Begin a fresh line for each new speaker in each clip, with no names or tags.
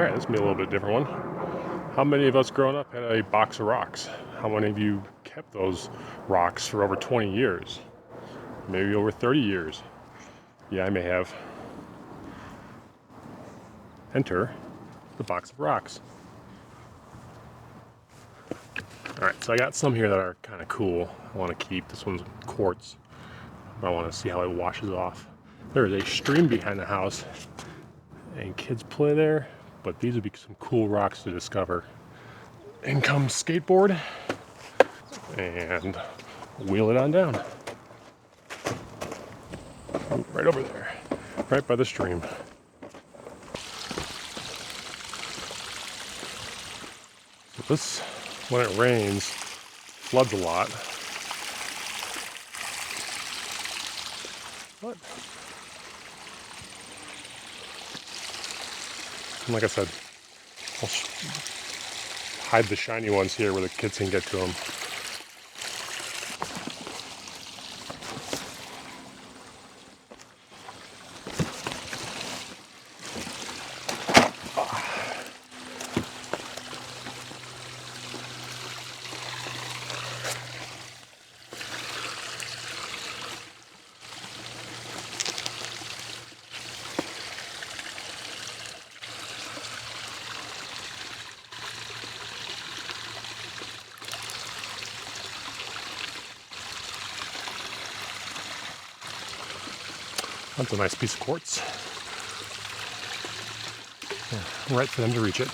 Alright, this will be a little bit different one. How many of us growing up had a box of rocks? How many of you kept those rocks for over 20 years? Maybe over 30 years? Yeah, I may have. Enter the box of rocks. Alright, so I got some here that are kind of cool. I want to keep. This one's quartz. I want to see how it washes off. There is a stream behind the house, and kids play there, but these would be some cool rocks to discover. In comes skateboard, and wheel it on down. Right over there, right by the stream. So this, when it rains, floods a lot. But, and like I said, I'll hide the shiny ones here where the kids can get to them. That's a nice piece of quartz. Yeah, right for them to reach it.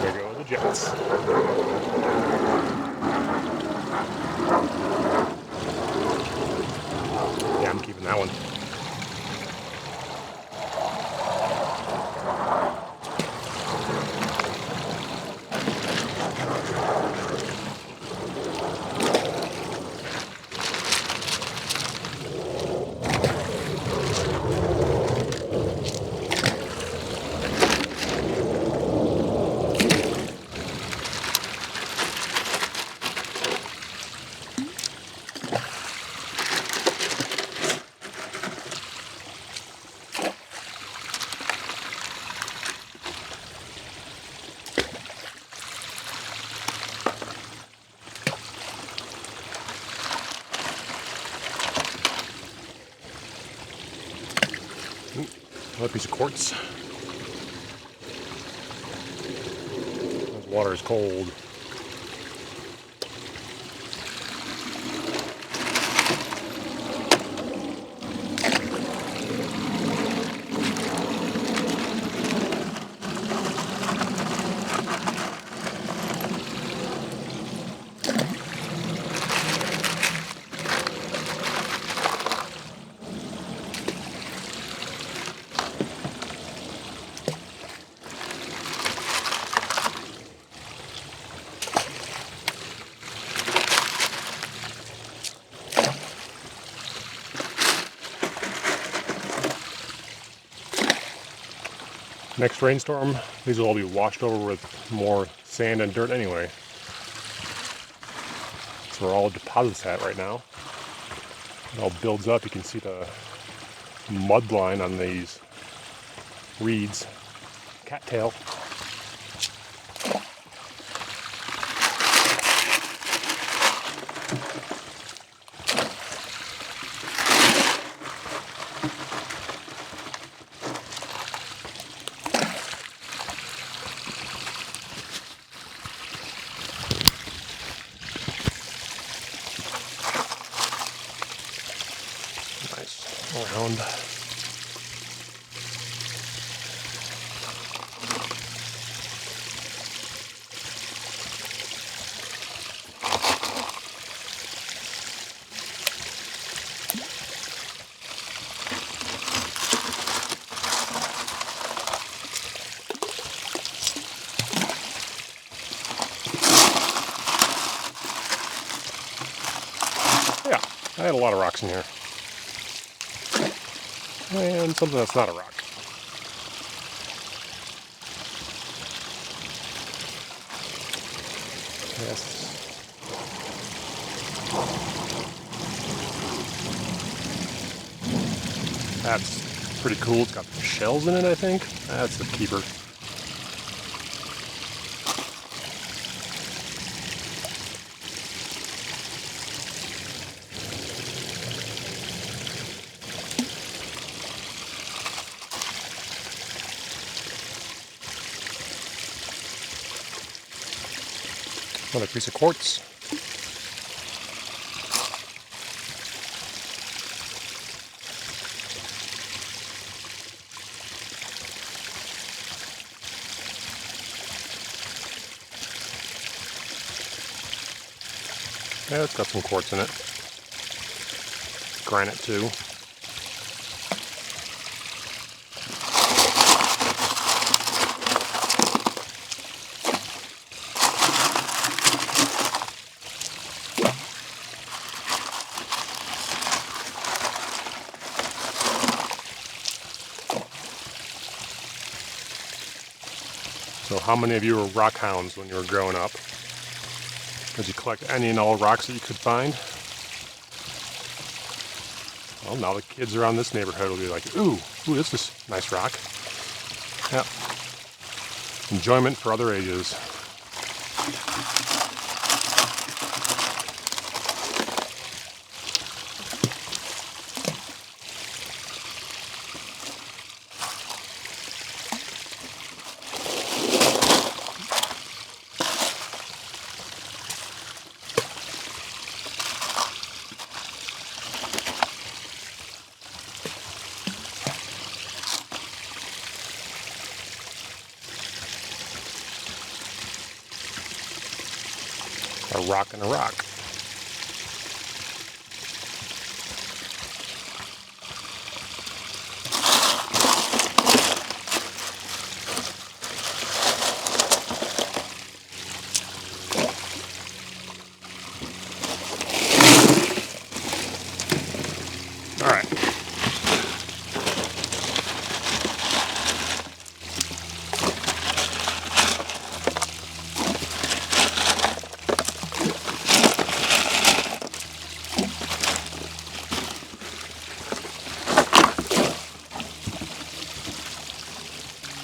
There go the jets. Yeah, I'm keeping that one. Another piece of quartz. This water is cold. Next rainstorm, these will all be washed over with more sand and dirt anyway. That's where all deposits at right now. It all builds up. You can see the mud line on these reeds, cattail. Around. I had a lot of rocks in here. And something that's not a rock. Yes. That's pretty cool. It's got shells in it, I think. That's the keeper. Another piece of quartz. Yeah, it's got some quartz in it. Granite too. So how many of you were rock hounds when you were growing up? Did you collect any and all rocks that you could find? Well, now the kids around this neighborhood will be like, ooh, this is a nice rock. Yeah. Enjoyment for other ages. A rock and a rock. All right.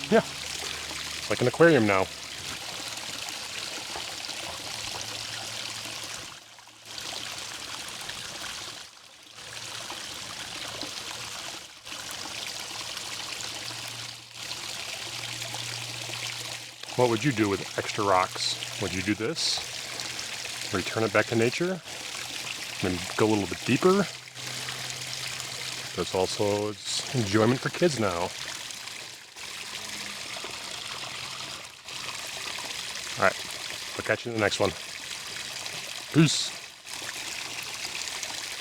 Yeah, it's like an aquarium now. What would you do with extra rocks? Would you do this? Return it back to nature? Maybe go a little bit deeper? There's also it's enjoyment for kids now. Alright, I'll catch you in the next one. Peace.